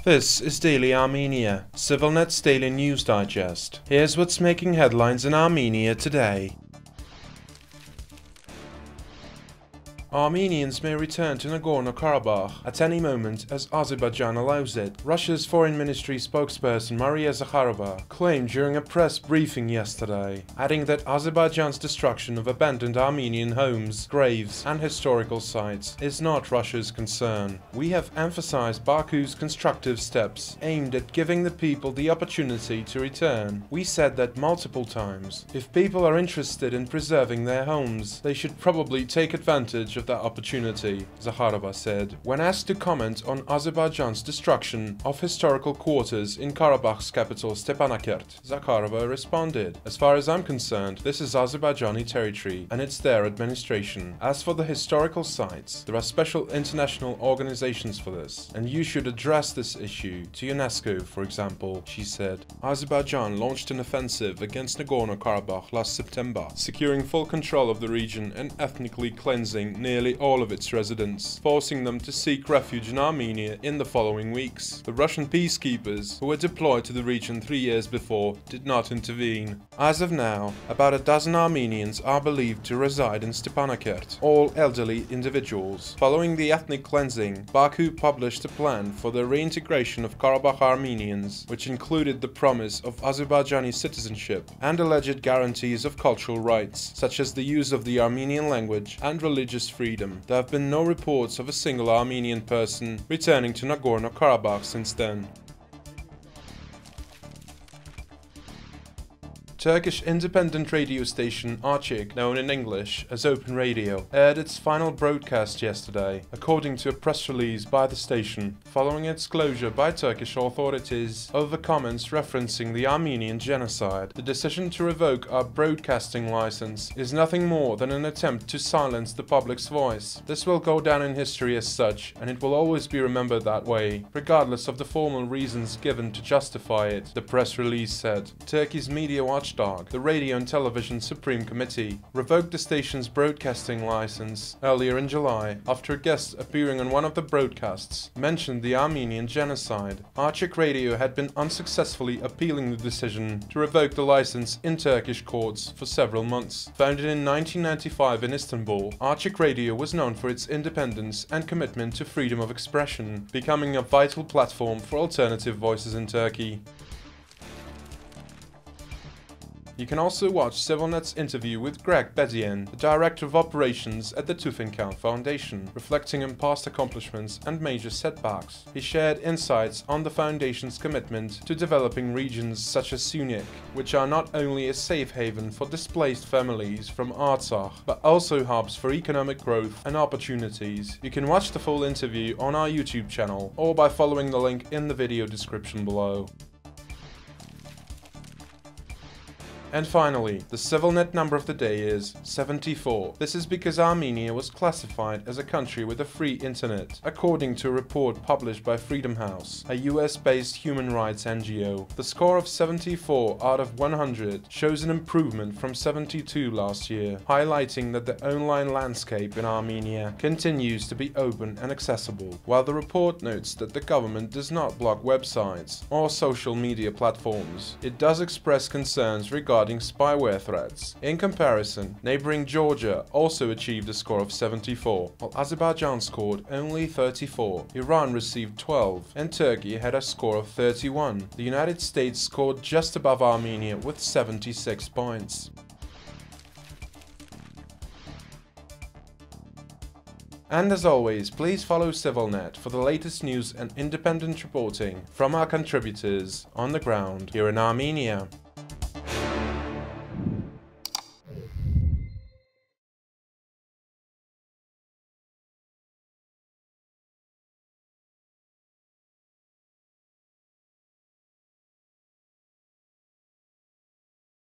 This is Daily Armenia, CivilNet's daily news digest. Here's what's making headlines in Armenia today. Armenians may return to Nagorno-Karabakh at any moment as Azerbaijan allows it, Russia's Foreign Ministry spokesperson Maria Zakharova claimed during a press briefing yesterday, adding that Azerbaijan's destruction of abandoned Armenian homes, graves and historical sites is not Russia's concern. We have emphasized Baku's constructive steps aimed at giving the people the opportunity to return. We said that multiple times. If people are interested in preserving their homes, they should probably take advantage of that opportunity, Zakharova said. When asked to comment on Azerbaijan's destruction of historical quarters in Karabakh's capital Stepanakert, Zakharova responded, "As far as I'm concerned, this is Azerbaijani territory and it's their administration. As for the historical sites, there are special international organizations for this, and you should address this issue to UNESCO, for example," she said. Azerbaijan launched an offensive against Nagorno-Karabakh last September, securing full control of the region and ethnically cleansing nearly all of its residents, forcing them to seek refuge in Armenia in the following weeks. The Russian peacekeepers, who were deployed to the region 3 years before, did not intervene. As of now, about a dozen Armenians are believed to reside in Stepanakert, all elderly individuals. Following the ethnic cleansing, Baku published a plan for the reintegration of Karabakh Armenians, which included the promise of Azerbaijani citizenship and alleged guarantees of cultural rights, such as the use of the Armenian language and religious freedom. There have been no reports of a single Armenian person returning to Nagorno-Karabakh since then. Turkish independent radio station Açık, known in English as Open Radio, aired its final broadcast yesterday, according to a press release by the station, following its closure by Turkish authorities over comments referencing the Armenian genocide. The decision to revoke our broadcasting license is nothing more than an attempt to silence the public's voice. This will go down in history as such, and it will always be remembered that way, regardless of the formal reasons given to justify it, the press release said. Turkey's media watchdog, the Radio and Television Supreme Committee, revoked the station's broadcasting license earlier in July after a guest appearing on one of the broadcasts mentioned the Armenian genocide. Açık Radio had been unsuccessfully appealing the decision to revoke the license in Turkish courts for several months. Founded in 1995 in Istanbul, Açık Radio was known for its independence and commitment to freedom of expression, becoming a vital platform for alternative voices in Turkey. You can also watch CivilNet's interview with Greg Bedian, the Director of Operations at the Tufenkian Foundation, reflecting on past accomplishments and major setbacks. He shared insights on the Foundation's commitment to developing regions such as Syunik, which are not only a safe haven for displaced families from Artsakh, but also hubs for economic growth and opportunities. You can watch the full interview on our YouTube channel or by following the link in the video description below. And finally, the CivilNet number of the day is 74. This is because Armenia was classified as a country with a free internet, according to a report published by Freedom House, a US-based human rights NGO. The score of 74 out of 100 shows an improvement from 72 last year, highlighting that the online landscape in Armenia continues to be open and accessible, while the report notes that the government does not block websites or social media platforms. It does express concerns regarding spyware threats. In comparison, neighboring Georgia also achieved a score of 74, while Azerbaijan scored only 34. Iran received 12, and Turkey had a score of 31. The United States scored just above Armenia with 76 points. And as always, please follow CivilNet for the latest news and independent reporting from our contributors on the ground here in Armenia.